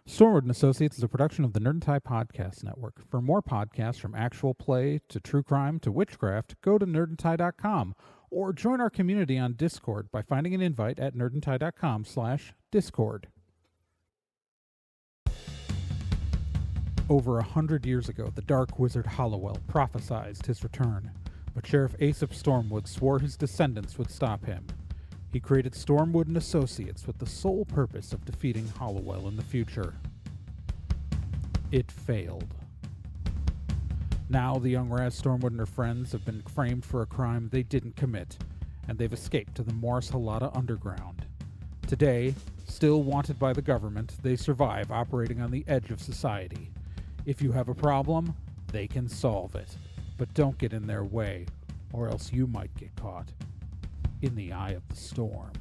Stormwood and Associates is a production of the Nerd and Tie Podcast Network. For more podcasts from actual play to true crime to witchcraft, go to nerdandtie.com or join our community on Discord by finding an invite at nerdandtie.com/discord. Over 100 years ago, the dark wizard Halliwell prophesied his return, but Sheriff Aesop Stormwood swore his descendants would stop him. He created Stormwood and Associates with the sole purpose of defeating Halliwell in the future. It failed. Now the young Raz Stormwood and her friends have been framed for a crime they didn't commit, and they've escaped to the Morris Halata Underground. Today, still wanted by the government, they survive operating on the edge of society. If you have a problem, they can solve it. But don't get in their way, or else you might get caught in the eye of the storm.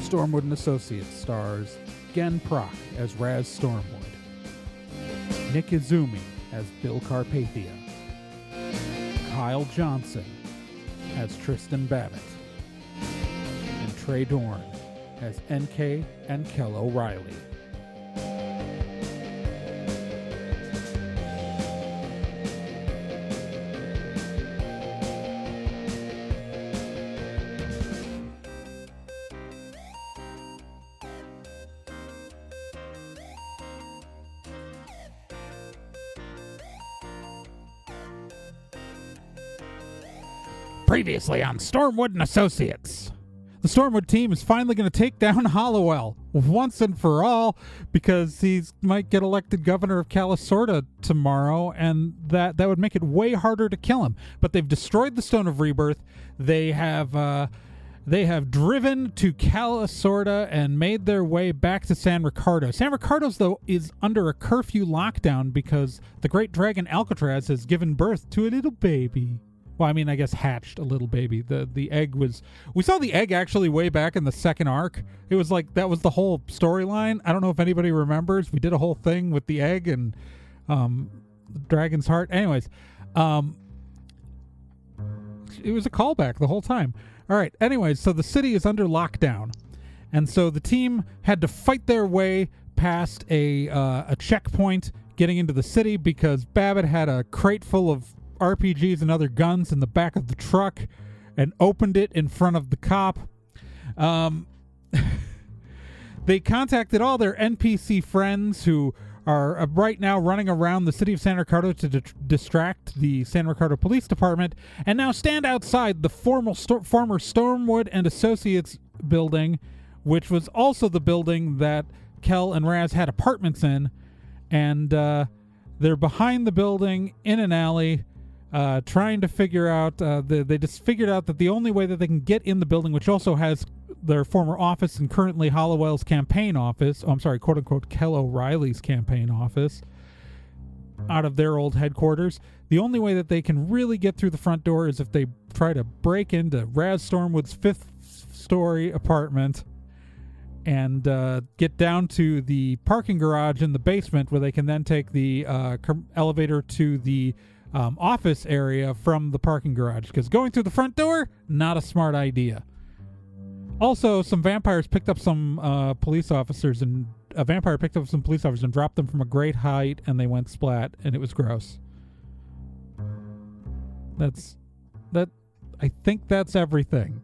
Stormwood and Associates stars Gen Proc as Raz Stormwood, Nick Izumi as Bill Carpathia, Kyle Johnson as Tristan Babbitt, and Trey Dorn as NK and Kel O'Reilly. Previously on Stormwood and Associates. The Stormwood team is finally going to take down Halliwell once and for all because he might get elected governor of Calisorta tomorrow, and that would make it way harder to kill him. But they've destroyed the Stone of Rebirth. They have driven to Calisorta and made their way back to San Ricardo. San Ricardo's, though, is under a curfew lockdown because the great dragon Alcatraz has given birth to a little baby. Well, I mean, I guess hatched a little baby. The egg was... We saw the egg actually way back in the second arc. It was like, that was the whole storyline. I don't know if anybody remembers. We did a whole thing with the egg and Dragon's Heart. Anyways, it was a callback the whole time. All right, anyways, so the city is under lockdown. And so the team had to fight their way past a checkpoint getting into the city because Babbitt had a crate full of RPGs and other guns in the back of the truck and opened it in front of the cop. They contacted all their NPC friends who are right now running around the city of San Ricardo to distract the San Ricardo Police Department, and now stand outside the former Stormwood and Associates building, which was also the building that Kel and Raz had apartments in, and they're behind the building in an alley, trying to figure out, they just figured out that the only way that they can get in the building, which also has their former office and currently Halliwell's campaign office, quote-unquote Kel O'Reilly's campaign office, out of their old headquarters, the only way that they can really get through the front door is if they try to break into Raz Stormwood's 5th-story apartment and get down to the parking garage in the basement, where they can then take the elevator to the office area from the parking garage, because going through the front door, not a smart idea. Also, some vampires picked up some police officers, and a vampire picked up some police officers and dropped them from a great height, and they went splat, and it was gross. I think that's everything.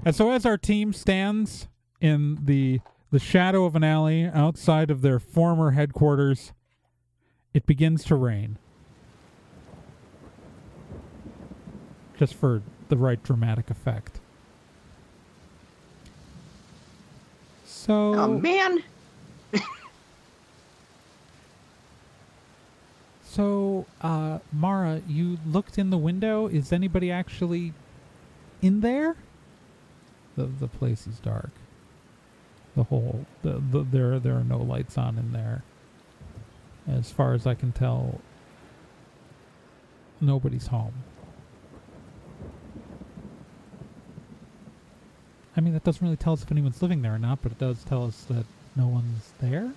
And so as our team stands in the shadow of an alley outside of their former headquarters, it begins to rain. Just for the right dramatic effect. So... Oh, man! So, Mara, you looked in the window. Is anybody actually in there? The place is dark. There are no lights on in there. As far as I can tell, nobody's home. I mean, that doesn't really tell us if anyone's living there or not, but it does tell us that no one's there?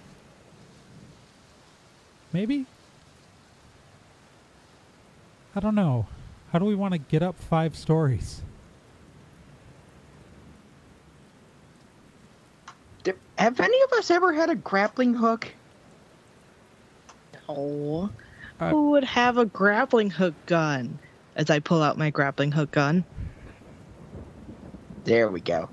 Maybe? I don't know. How do we want to get up 5 stories? Have any of us ever had a grappling hook? No. Who would have a grappling hook gun? As I pull out my grappling hook gun. There we go.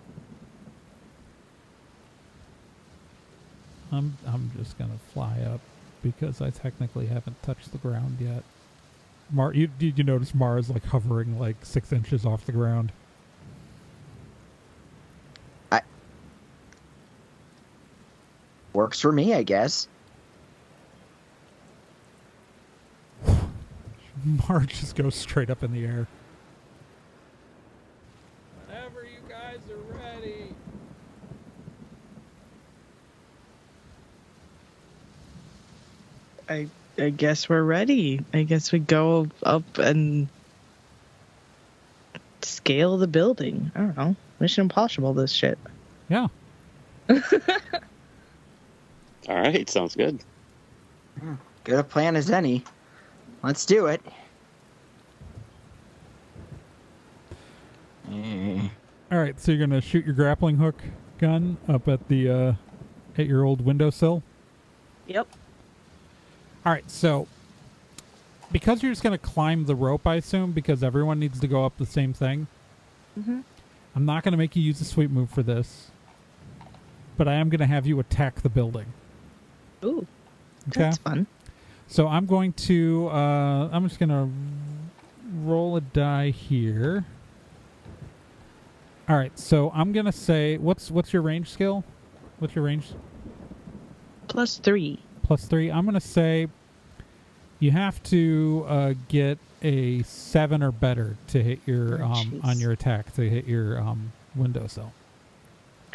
I'm just gonna fly up because I technically haven't touched the ground yet. Did you notice Mara's like hovering like 6 inches off the ground? Works for me, I guess. Mara just goes straight up in the air. Whenever you guys are ready. I guess we're ready. I guess we go up and scale the building. I don't know. Mission Impossible, this shit. Yeah. All right, sounds good. Good a plan as any. Let's do it. All right, so you're gonna shoot your grappling hook gun up at the at your old windowsill. Yep. All right, so because you're just gonna climb the rope, I assume, because everyone needs to go up the same thing. Mm-hmm. I'm not gonna make you use a sweep move for this, but I am gonna have you attack the building. Ooh, okay, that's fun. So I'm going to I'm just gonna roll a die here. All right, so I'm gonna say, what's your range skill? What's your range? +3. +3. I'm gonna say you have to get a 7 or better to hit your on your attack to hit your windowsill.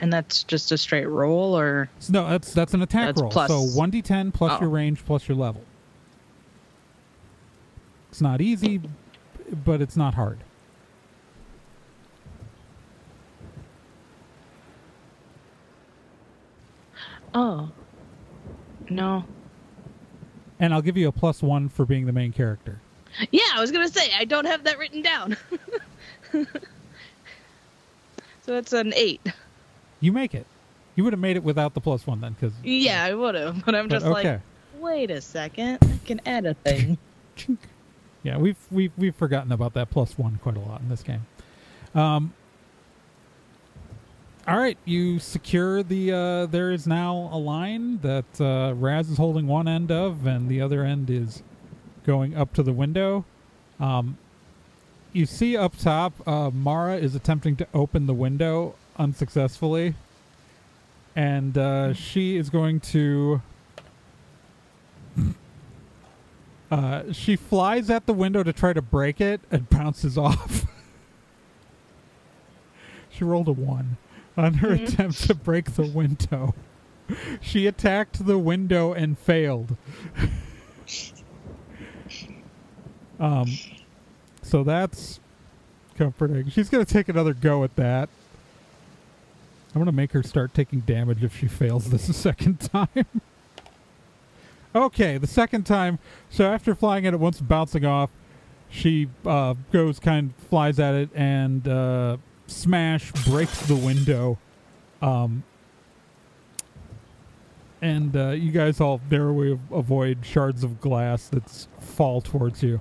And that's just a straight roll, or So no, that's an attack roll. plus... So 1d10 plus your range plus your level. It's not easy, but it's not hard. Oh. No. And I'll give you a +1 for being the main character. Yeah, I was going to say, I don't have that written down. So that's an 8. You make it. You would have made it without the +1 then, because Yeah, I would have, but I'm just okay. like, wait a second, I can add a thing. Yeah, we've forgotten about that +1 quite a lot in this game. All right, you secure the. There is now a line that Raz is holding one end of, and the other end is going up to the window. You see up top, Mara is attempting to open the window unsuccessfully, and she is going to. She flies at the window to try to break it and bounces off. She rolled a 1 on her attempt to break the window. She attacked the window and failed. So that's comforting. She's going to take another go at that. I'm going to make her start taking damage if she fails this a second time. Okay, the second time. So after flying at it once, bouncing off, she flies at it and smash breaks the window. And you guys all narrowly avoid shards of glass that fall towards you.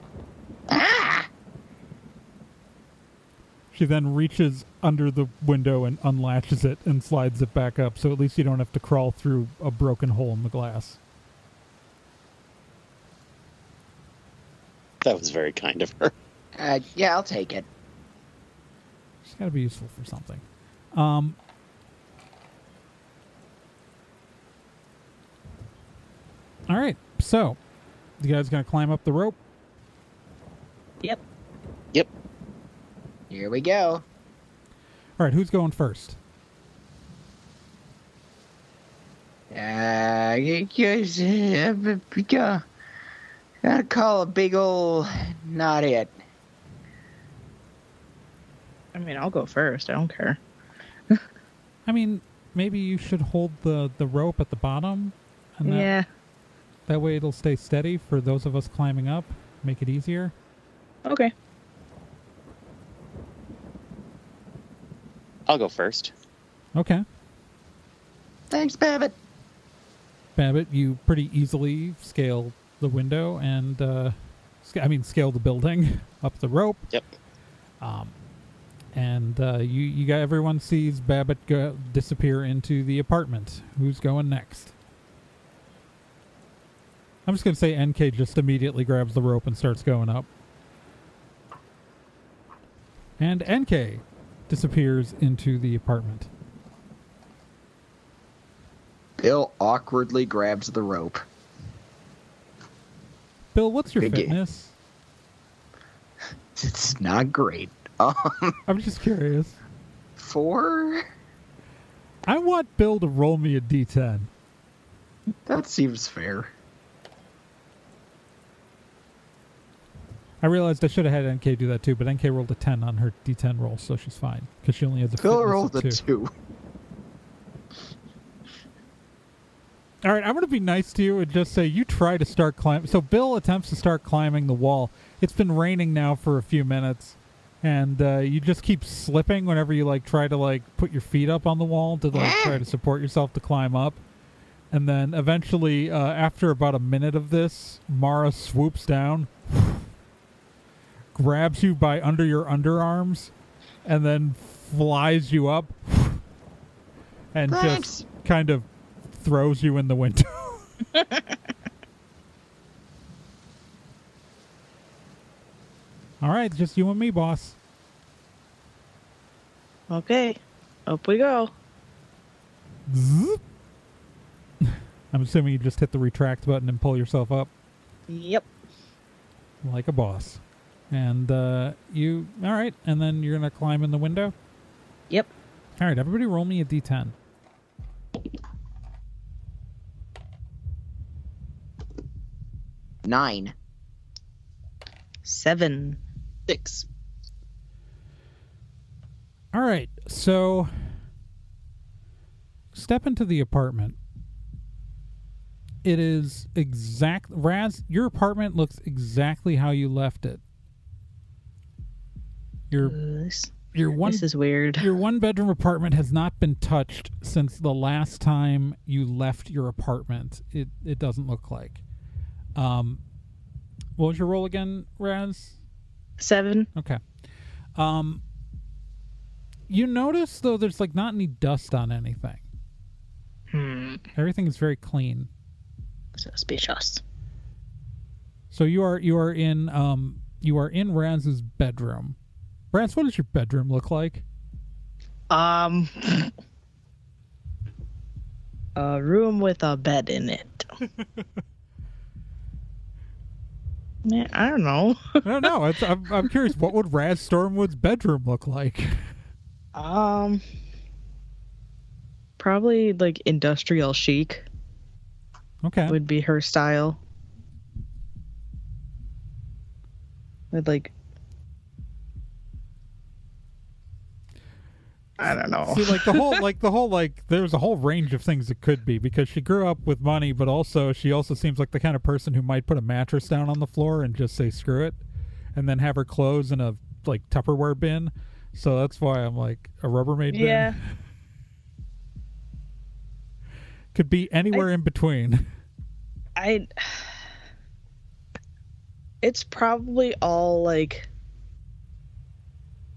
She then reaches under the window and unlatches it and slides it back up, so at least you don't have to crawl through a broken hole in the glass. That was very kind of her. Yeah, I'll take it. She's got to be useful for something. All right, so you guys gonna climb up the rope? Yep. Yep. Here we go. All right, who's going first? I'd call a big ol' not it. I mean, I'll go first. I don't care. I mean, maybe you should hold the rope at the bottom. And Yeah. That way it'll stay steady for those of us climbing up. Make it easier. Okay. I'll go first. Okay. Thanks, Babbitt. Babbitt, you pretty easily scale the window and, scale the building up the rope. Yep. And you got everyone sees Babbitt disappear into the apartment. Who's going next? I'm just gonna say NK just immediately grabs the rope and starts going up. And NK disappears into the apartment. Bill awkwardly grabs the rope. Bill, what's your Big- fitness? It's not great. I'm just curious. 4? I want Bill to roll me a D10. That seems fair. I realized I should have had NK do that too, but NK rolled a 10 on her D10 roll, so she's fine because she only has a Bill fitness rolled of a 2. 2. All right, I'm going to be nice to you and just say you try to start climbing. So Bill attempts to start climbing the wall. It's been raining now for a few minutes, and you just keep slipping whenever you try to put your feet up on the wall to try to support yourself to climb up. And then eventually, after about a minute of this, Mara swoops down, grabs you by under your underarms, and then flies you up, and Thanks. just kind of throws you in the window. All right, just you and me, boss. Okay. Up we go. Zzz. I'm assuming you just hit the retract button and pull yourself up Yep. like a boss. And all right, and then you're going to climb in the window? Yep. All right, everybody roll me a D10. Nine. 7. 6. All right, so step into the apartment. It is Raz, your apartment looks exactly how you left it. This Your is weird. Your one bedroom apartment has not been touched since the last time you left your apartment. It doesn't look like. What was your roll again, Raz? 7. Okay. You notice though there's not any dust on anything. Everything is very clean. Suspicious. So you are in Raz's bedroom. Raz, what does your bedroom look like? A room with a bed in it. Man, I don't know. I don't know. I'm curious. What would Raz Stormwood's bedroom look like? Probably industrial chic Okay. would be her style. With I don't know. See, there's a whole range of things it could be because she grew up with money, but she also seems like the kind of person who might put a mattress down on the floor and just say screw it, and then have her clothes in a Tupperware bin. So that's why I'm a Rubbermaid bin. Yeah. Could be anywhere in between. It's probably all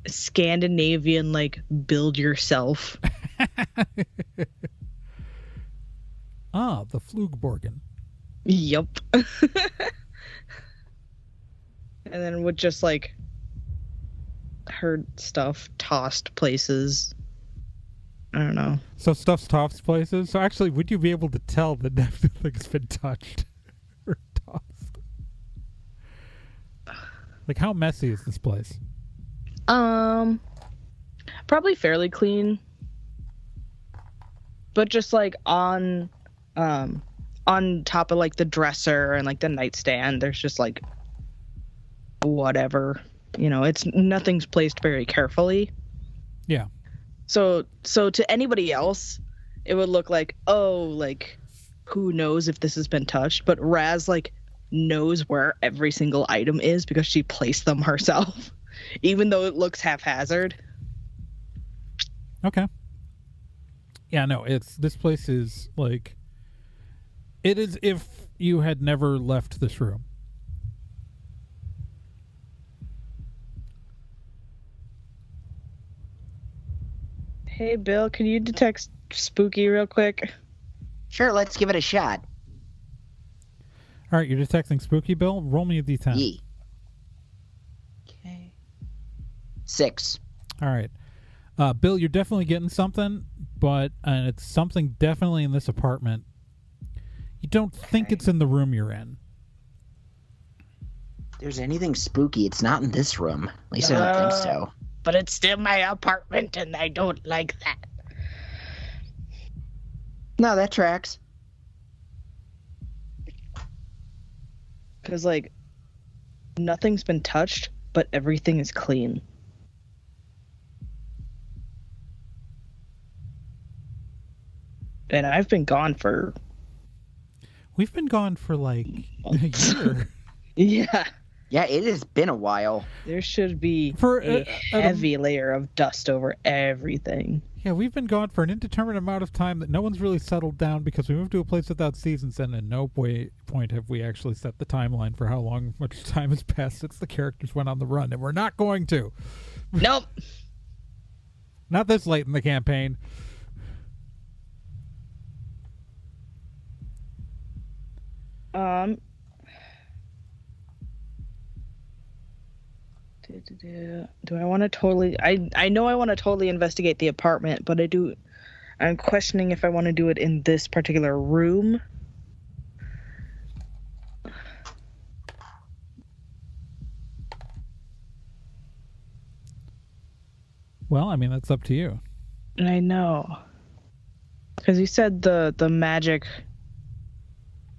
Scandinavian build yourself. The Flugborgen. Yep. And then with just her stuff tossed places. I don't know. So stuff's tossed places. So actually, would you be able to tell that everything's been touched or tossed? How messy is this place? Probably fairly clean. But just on on top of like the dresser and like the nightstand, there's just like whatever, it's nothing's placed very carefully. Yeah. So to anybody else, it would look like, oh, like who knows if this has been touched, but Raz like knows where every single item is because she placed them herself, even though it looks haphazard. Okay. Yeah, no, this place is like, it is if you had never left this room. Hey, Bill, can you detect spooky real quick? Sure, let's give it a shot. All right, you're detecting spooky, Bill. Roll me a d10. Yee. Okay. 6. All right. Bill, you're definitely getting something, but it's something definitely in this apartment. You don't think it's in the room you're in. If there's anything spooky, it's not in this room. At least I don't think so. But it's still my apartment, and I don't like that. No, that tracks. Because, like, nothing's been touched, but everything is clean. And I've been gone for... We've been gone for, like, a year. Yeah. Yeah, it has been a while. There should be For, a heavy layer of dust over everything. Yeah, we've been gone for an indeterminate amount of time that no one's really settled down because we moved to a place without seasons, and at no point have we actually set the timeline for how much time has passed since the characters went on the run, and we're not going to. Nope. Not this late in the campaign. Do I want to totally... I know I want to totally investigate the apartment, but I'm questioning if I want to do it in this particular room. Well, I mean, that's up to you. I know. Because you said the magic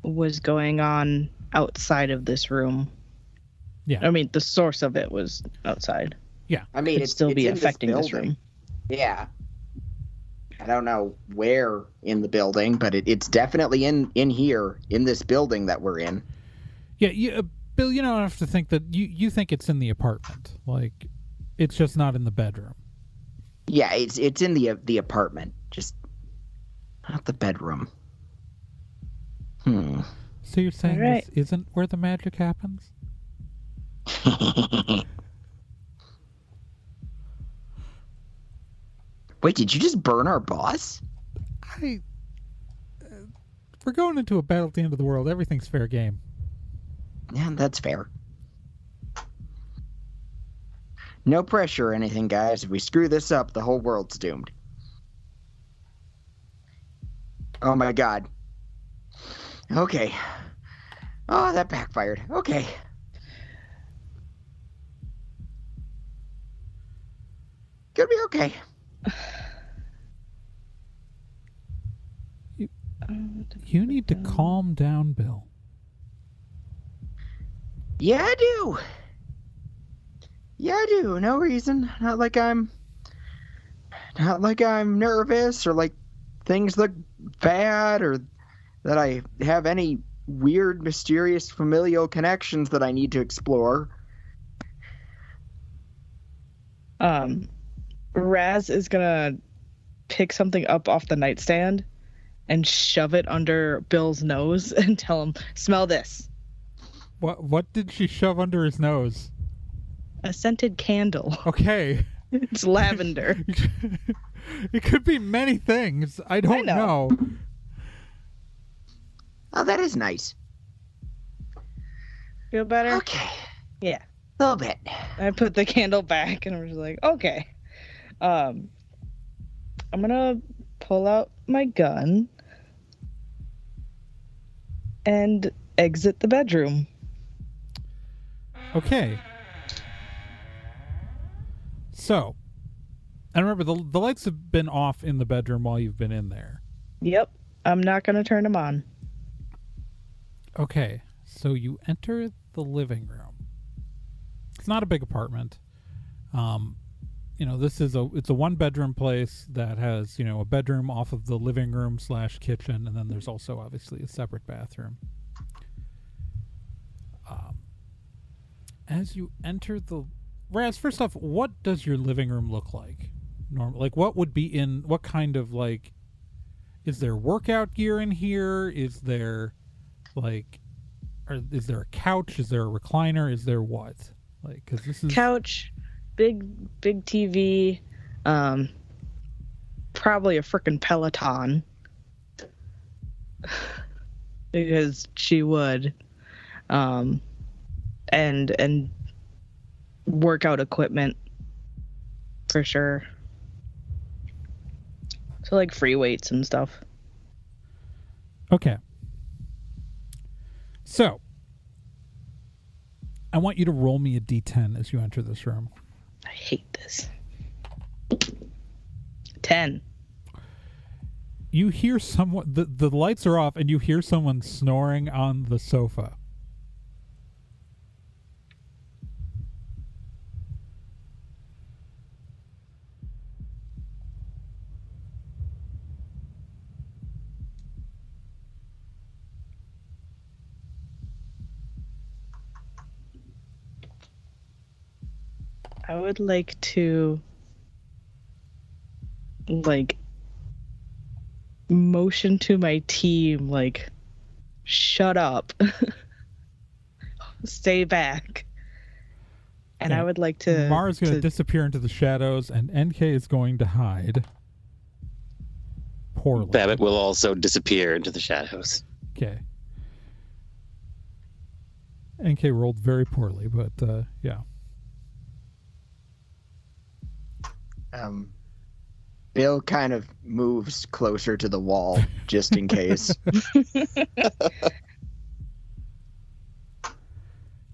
was going on outside of this room. Yeah. I mean, the source of it was outside. Yeah. I mean, It'd still be affecting this room. Yeah. I don't know where in the building, but it's definitely in here, in this building that we're in. Yeah, Bill, you don't have to think that you think it's in the apartment. Like, it's just not in the bedroom. Yeah, it's in the apartment, just not the bedroom. So you're saying Right. This isn't where the magic happens? Wait, did you just burn our boss? We're going into a battle at the end of the world. Everything's fair game. Yeah, that's fair. No pressure or anything, guys. If we screw this up, the whole world's doomed. Oh my god. Okay. Oh, that backfired. Okay. Gonna be okay. You need to calm down, Bill. Yeah, I do. Yeah, I do. No reason. Not like I'm nervous or like things look bad or that I have any weird, mysterious familial connections that I need to explore. Raz is gonna pick something up off the nightstand and shove it under Bill's nose and tell him, "Smell this." What did she shove under his nose? A scented candle. Okay. It's lavender. It could be many things. I don't know. Oh, that is nice. Feel better? Okay. Yeah. A little bit. I put the candle back and I was like, okay. I'm gonna pull out my gun and exit the bedroom. Okay. So, and remember, the lights have been off in the bedroom while you've been in there. Yep. I'm not gonna turn them on. Okay, so you enter the living room. It's not a big apartment. This is it's a 1-bedroom place that has, a bedroom off of the living room / kitchen, and then there's also obviously a separate bathroom. As you enter Raz, first off, what does your living room look like? Like, what would be what kind of, is there workout gear in here? Is there, is there a couch? Is there a recliner? Is there what? Because this is... Couch, big TV, probably a frickin' Peloton. Because she would. And workout equipment for sure. So free weights and stuff. Okay. So I want you to roll me a d10 as you enter this room. I hate this. 10. You hear someone, the lights are off, and you hear someone snoring on the sofa. I would like to motion to my team shut up. Stay back. And okay. I would like to Mara's going to disappear into the shadows, and NK is going to hide. Poorly. Babbitt will also disappear into the shadows. Okay. NK rolled very poorly, but yeah. Bill kind of moves closer to the wall just in case.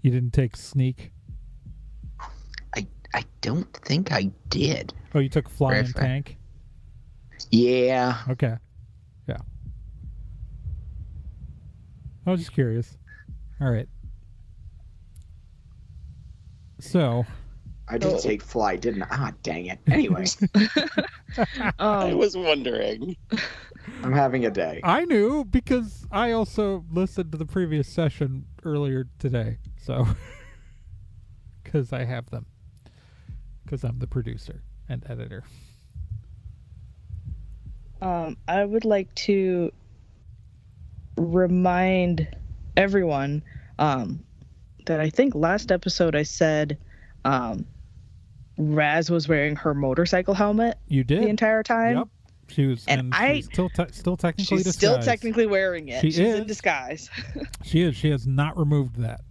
You didn't take sneak? I don't think I did. Oh, you took fly and tank? Yeah. Okay. Yeah. I was just curious. All right. So... I did take fly, didn't I? Ah, dang it. Anyway. I was wondering. I'm having a day. I knew because I also listened to the previous session earlier today. So, because I have them. Because I'm the producer and editor. I would like to remind everyone that I think last episode I said Raz was wearing her motorcycle helmet. You did the entire time. Yep, she was, and she's still technically she's disguised. still technically wearing it. She's in disguise. She is. She has not removed that.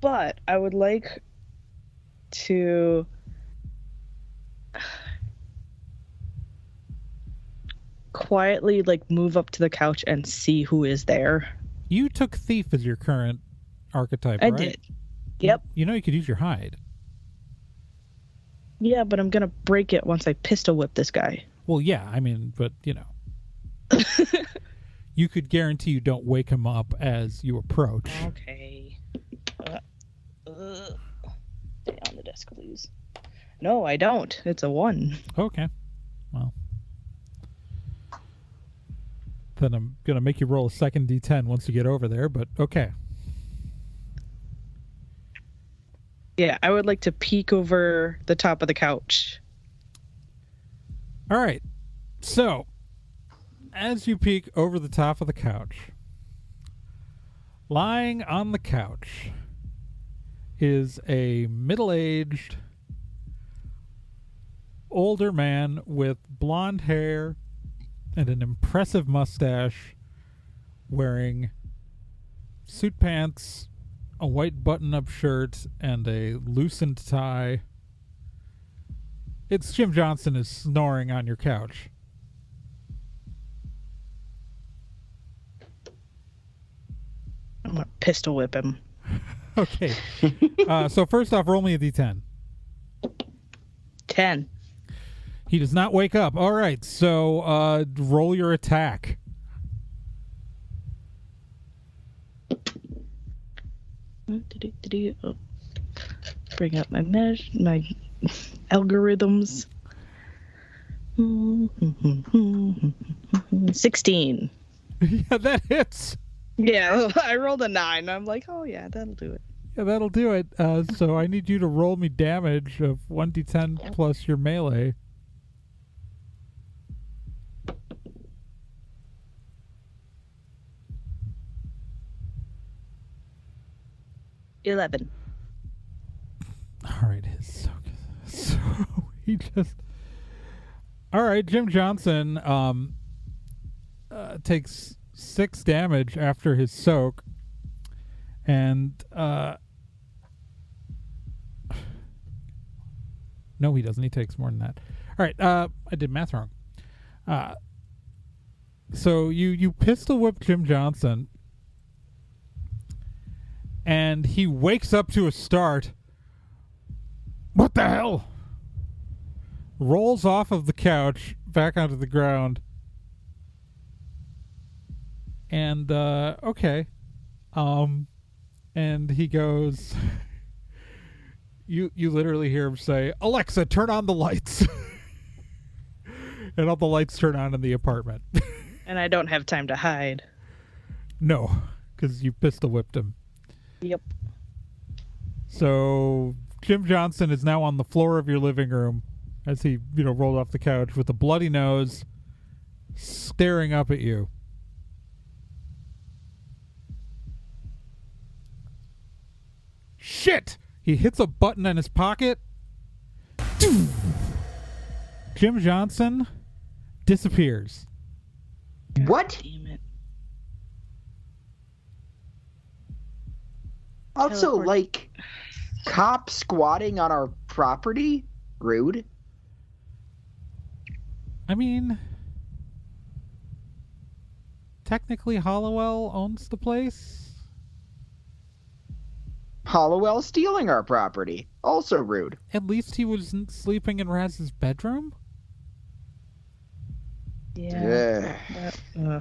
But I would like to quietly move up to the couch and see who is there. You took thief as your current archetype, I right? did. Yep. You could use your hide. Yeah, but I'm gonna break it once I pistol whip this guy. Well, yeah, but you could guarantee you don't wake him up as you approach. Okay. Stay on the desk, please. No, I don't. It's a 1. Okay. Well, then I'm gonna make you roll a second d10 once you get over there. But okay. Yeah, I would like to peek over the top of the couch. All right. So, as you peek over the top of the couch, lying on the couch is a middle-aged, older man with blonde hair and an impressive mustache, wearing suit pants, a white button-up shirt, and a loosened tie. It's Jim Johnson is snoring on your couch. I'm gonna pistol whip him. Okay. So first off, roll me a d10. 10. He does not wake up. All right, so roll your attack. Oh. Bring up my my algorithms. 16. Yeah, that hits. Yeah, I rolled a 9. I'm like, oh yeah, that'll do it. Yeah, that'll do it. So I need you to roll me damage of 1d10 plus your melee. $11. All right, so he just. All right, Jim Johnson takes 6 damage after his soak, and no, he doesn't. He takes more than that. All right, I did math wrong. So you pistol whip Jim Johnson, and he wakes up to a start. What the hell? Rolls off of the couch back onto the ground. And okay. And he goes you literally hear him say, "Alexa, turn on the lights." And all the lights turn on in the apartment. And I don't have time to hide. No, because you pistol whipped him. Yep. So Jim Johnson is now on the floor of your living room as he, rolled off the couch with a bloody nose, staring up at you. Shit! He hits a button in his pocket. Jim Johnson disappears. What? Damn it. Also, Teleport. like, cops squatting on our property? Rude. I mean, technically Halliwell owns the place. Halliwell stealing our property. Also rude. At least he wasn't sleeping in Raz's bedroom. Yeah.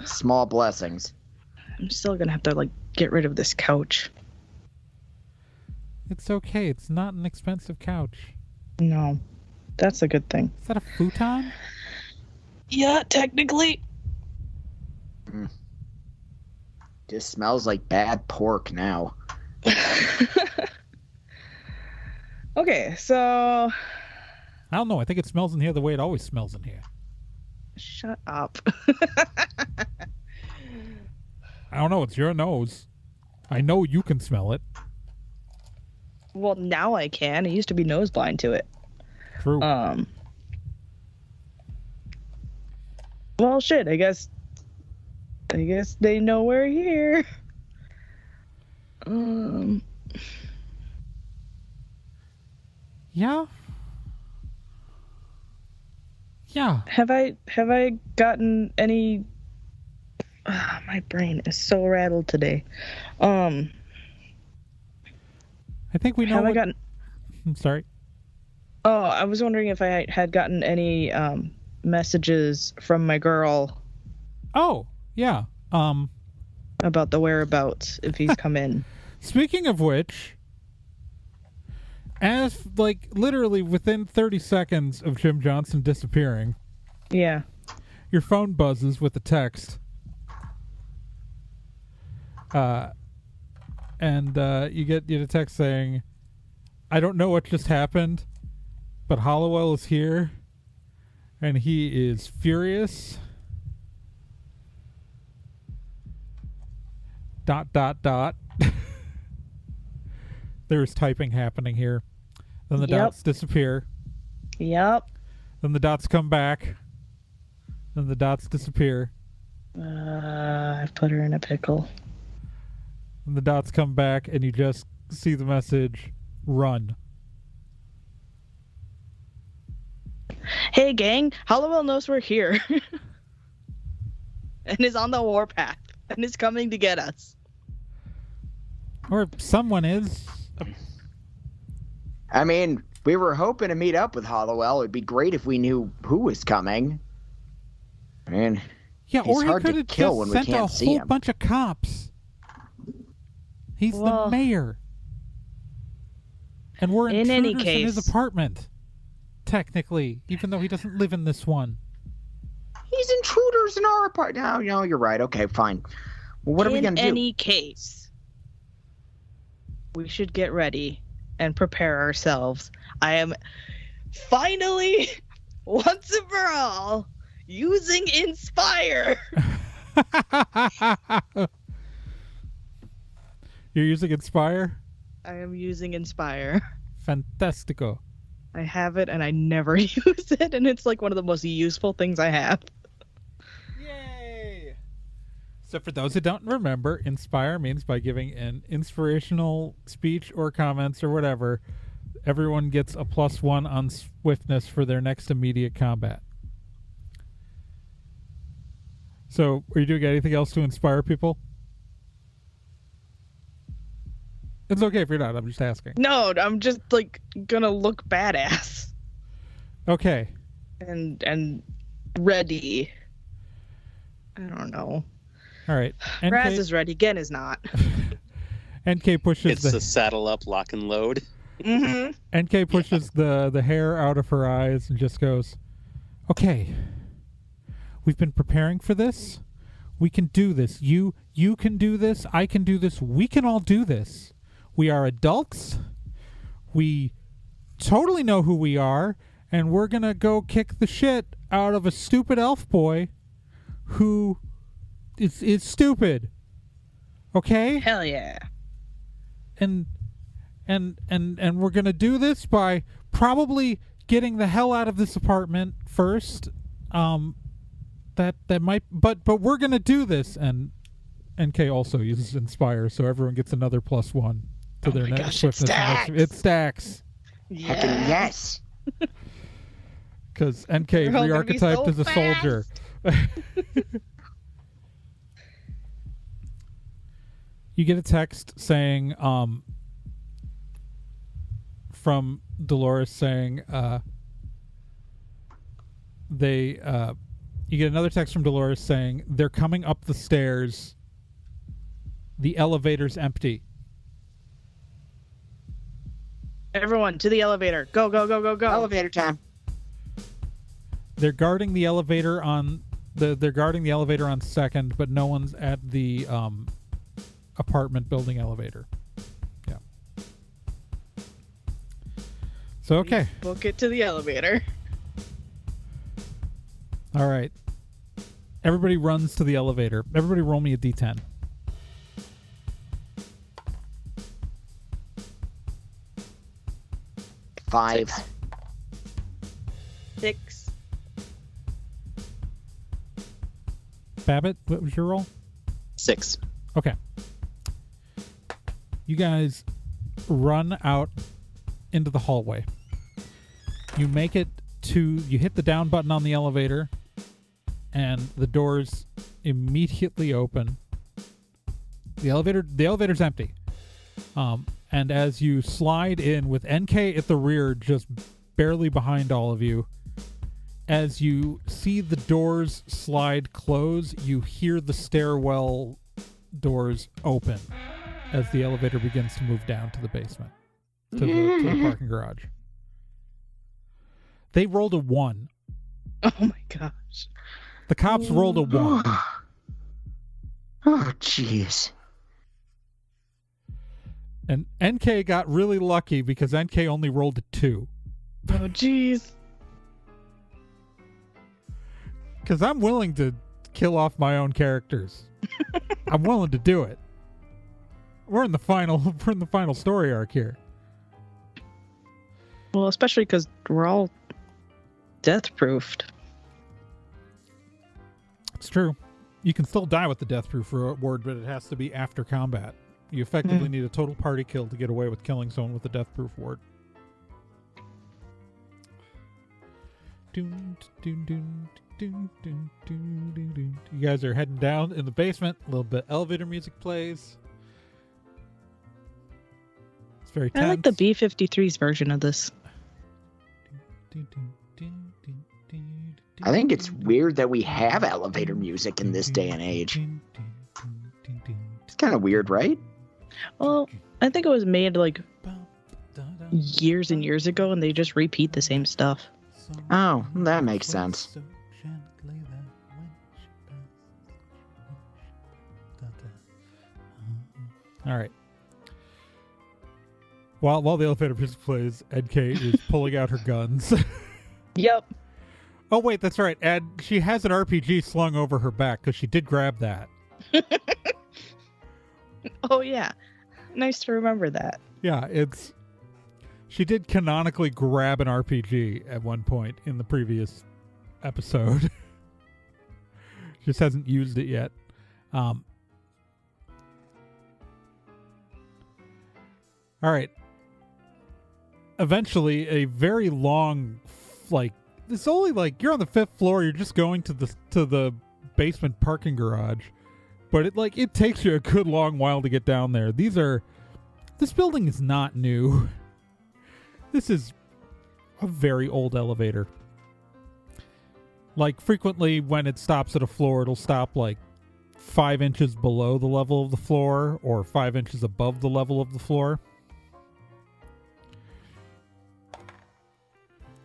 Small blessings. I'm still gonna have to, get rid of this couch. It's okay. It's not an expensive couch. No. That's a good thing. Is that a futon? Yeah, technically. Just smells like bad pork now. Okay, so... I don't know. I think it smells in here the way it always smells in here. Shut up. I don't know. It's your nose. I know you can smell it. Well, now I can. I used to be nose blind to it. True. Well, shit. I guess they know we're here. Yeah. Yeah. Have I gotten any? My brain is so rattled today. I think we know. Have I gotten? I'm sorry. Oh, I was wondering if I had gotten any messages from my girl. Oh, yeah. About the whereabouts, if he's come in. Speaking of which, as literally within 30 seconds of Jim Johnson disappearing, Yeah. your phone buzzes with a text. And you get a text saying, "I don't know what just happened, but Halliwell is here, and he is furious. ... There's typing happening here. Then the dots disappear. Yep. Then the dots come back. Then the dots disappear. I've put her in a pickle. And the dots come back, and you just see the message, "Run." Hey, gang. Halliwell knows we're here. And is on the warpath. And is coming to get us. Or someone is. I mean, we were hoping to meet up with Halliwell. It'd be great if we knew who was coming. I mean, Yeah, he's or he hard could to have kill just when we sent a can't see whole him. bunch of cops. He's the Well, mayor. And we're In any intruders in his case- apartment, technically, even though he doesn't live in this one. He's intruders in our apartment. No, you're right. Okay, fine. Well, what are we going to do? In any case, we should get ready and prepare ourselves. I am finally, once and for all, using Inspire. You're using Inspire? I am using Inspire. Fantastico. I have it and I never use it, and it's like one of the most useful things I have. Yay! So for those who don't remember, Inspire means by giving an inspirational speech or comments or whatever, everyone gets a +1 on swiftness for their next immediate combat. So, are you doing anything else to inspire people? It's okay if you're not, I'm just asking. No, I'm just like gonna look badass Okay. and ready. I don't know. All right. Raz is ready. Gen is not. NK pushes It's the saddle up, lock and load. Mm-hmm. NK pushes the hair out of her eyes and just goes, "Okay. We've been preparing for this. We can do this. You can do this. I can do this. We can all do this. We are adults. We totally know who we are, and we're going to go kick the shit out of a stupid elf boy who is stupid. Okay? Hell yeah. And we're going to do this by probably getting the hell out of this apartment first. That might, but we're going to do this." And NK also uses Inspire, so everyone gets another +1 to their next swiftness. It stacks. Heckin' yes. Because NK We're all gonna be re-archetyped so as a soldier. You get a text saying, from Dolores saying, you get another text from Dolores saying, "They're coming up the stairs. The elevator's empty." Everyone to the elevator. Go, go, go, go, go. Elevator time. They're guarding the elevator on second, but no one's at the apartment building elevator. Yeah. So okay. Book it to the elevator. All right. Everybody runs to the elevator. Everybody roll me a d10. 5. 6. Babbitt, what was your roll? 6. Okay. You guys run out into the hallway. You make it you hit the down button on the elevator, and the doors immediately open. The elevator's empty. And as you slide in with NK at the rear, just barely behind all of you, as you see the doors slide close, you hear the stairwell doors open as the elevator begins to move down to the basement, to the parking garage. They rolled a 1. Oh my gosh. The cops rolled a 1. Oh, jeez. And NK got really lucky because NK only rolled a 2. Oh jeez. Because I'm willing to kill off my own characters. I'm willing to do it. We're in the final story arc here. Well, especially because we're all death-proofed. It's true. You can still die with the death proof reward, but it has to be after combat. You effectively need a total party kill to get away with killing someone with the death proof ward. You guys are heading down in the basement. A little bit elevator music plays. It's very tense. I like the B-53's version of this. I think it's weird that we have elevator music in this day and age. It's kind of weird, right? Well, I think it was made like years and years ago, and they just repeat the same stuff. Oh, that makes sense. All right. While the elevator music plays, NK is pulling out her guns. Yep. Oh wait, that's right. And she has an RPG slung over her back because she did grab that. Oh yeah. Nice to remember that. Yeah, she did canonically grab an RPG at one point in the previous episode. Just hasn't used it yet. All right. Eventually, a very long, it's only you're on the 5th floor. You're just going to the basement parking garage, but it takes you a good long while to get down there. This building is not new. This is a very old elevator. Frequently when it stops at a floor, it'll stop 5 inches below the level of the floor or 5 inches above the level of the floor.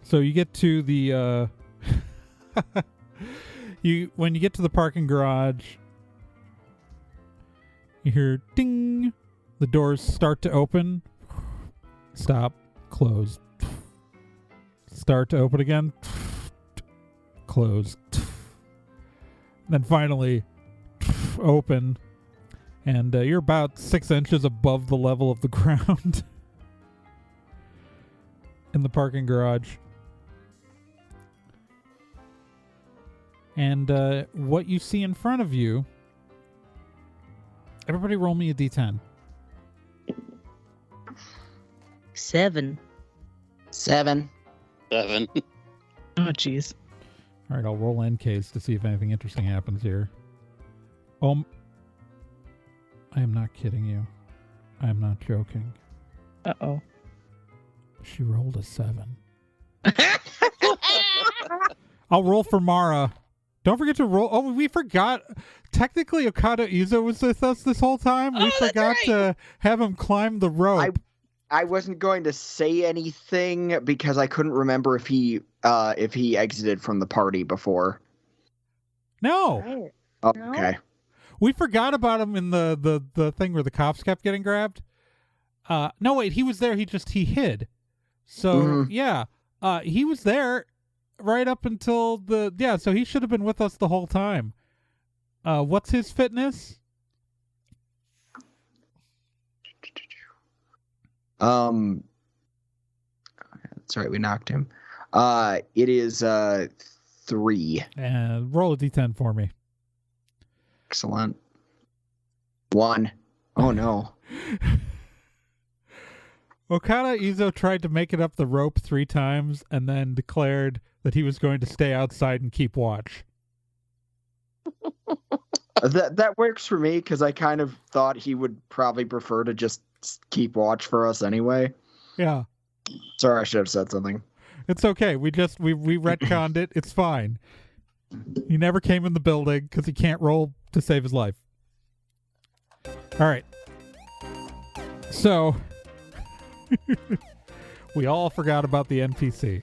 So you get to the when you get to the parking garage, you hear ding. The doors start to open. Stop. Close. Start to open again. Close. Then finally open. And you're about 6 inches above the level of the ground in the parking garage. And what you see in front of you, everybody roll me a d10. 7. 7. 7. Oh jeez. All right, I'll roll NKs to see if anything interesting happens here. I am not kidding you. I am not joking. Uh-oh. She rolled a 7. I'll roll for Mara. Don't forget to roll. Oh, we forgot. Technically, Okada Izo was with us this whole time. We forgot to have him climb the rope. I wasn't going to say anything because I couldn't remember if he exited from the party before. No. Right. Oh, No. okay. We forgot about him in the thing where the cops kept getting grabbed. No, wait. He was there. He hid. So, yeah. He was there right up until so he should have been with us the whole time. What's his fitness? That's right, we knocked him. It is 3. And roll a d10 for me. Excellent. 1. Oh no. Okada Izo tried to make it up the rope 3 times and then declared that he was going to stay outside and keep watch. That works for me because I kind of thought he would probably prefer to just keep watch for us anyway. Yeah. Sorry, I should have said something. It's okay. We retconned it. It's fine. He never came in the building because he can't roll to save his life. All right. So we all forgot about the NPC.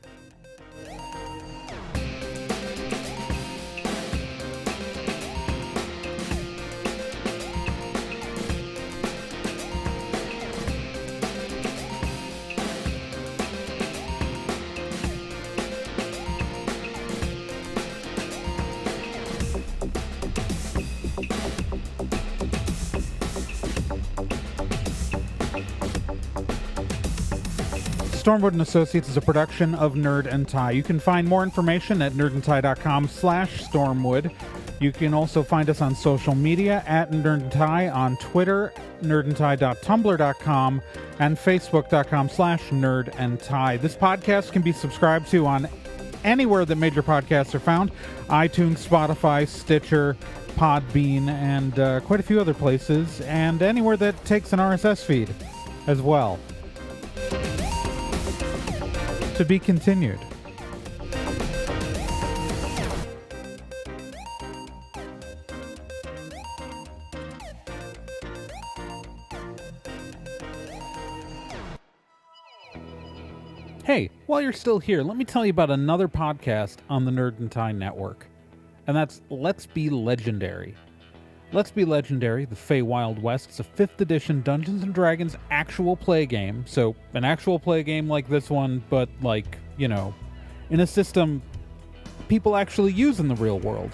Stormwood & Associates is a production of Nerd and Tie. You can find more information at nerdandtie.com/Stormwood. You can also find us on social media at Nerd and Tie on Twitter, nerdandtie.tumblr.com, and facebook.com/nerdandtie. This podcast can be subscribed to on anywhere that major podcasts are found: iTunes, Spotify, Stitcher, Podbean, and quite a few other places, and anywhere that takes an RSS feed as well. To be continued. Hey, while you're still here, let me tell you about another podcast on the Nerd and Tie Network, and that's Let's Be Legendary. Let's Be Legendary, the Fey Wild West, is a 5th edition Dungeons & Dragons actual play game. So, an actual play game like this one, but like, in a system people actually use in the real world.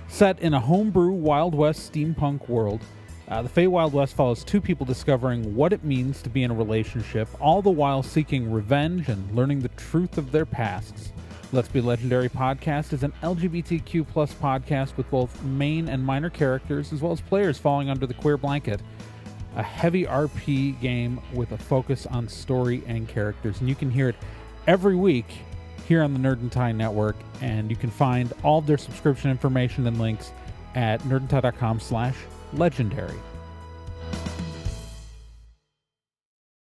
Set in a homebrew Wild West steampunk world, the Fey Wild West follows 2 people discovering what it means to be in a relationship, all the while seeking revenge and learning the truth of their pasts. Let's Be Legendary podcast is an LGBTQ+ podcast with both main and minor characters, as well as players falling under the queer blanket. A heavy RP game with a focus on story and characters. And you can hear it every week here on the Nerd and Tie Network, and you can find all of their subscription information and links at nerdandtie.com/legendary.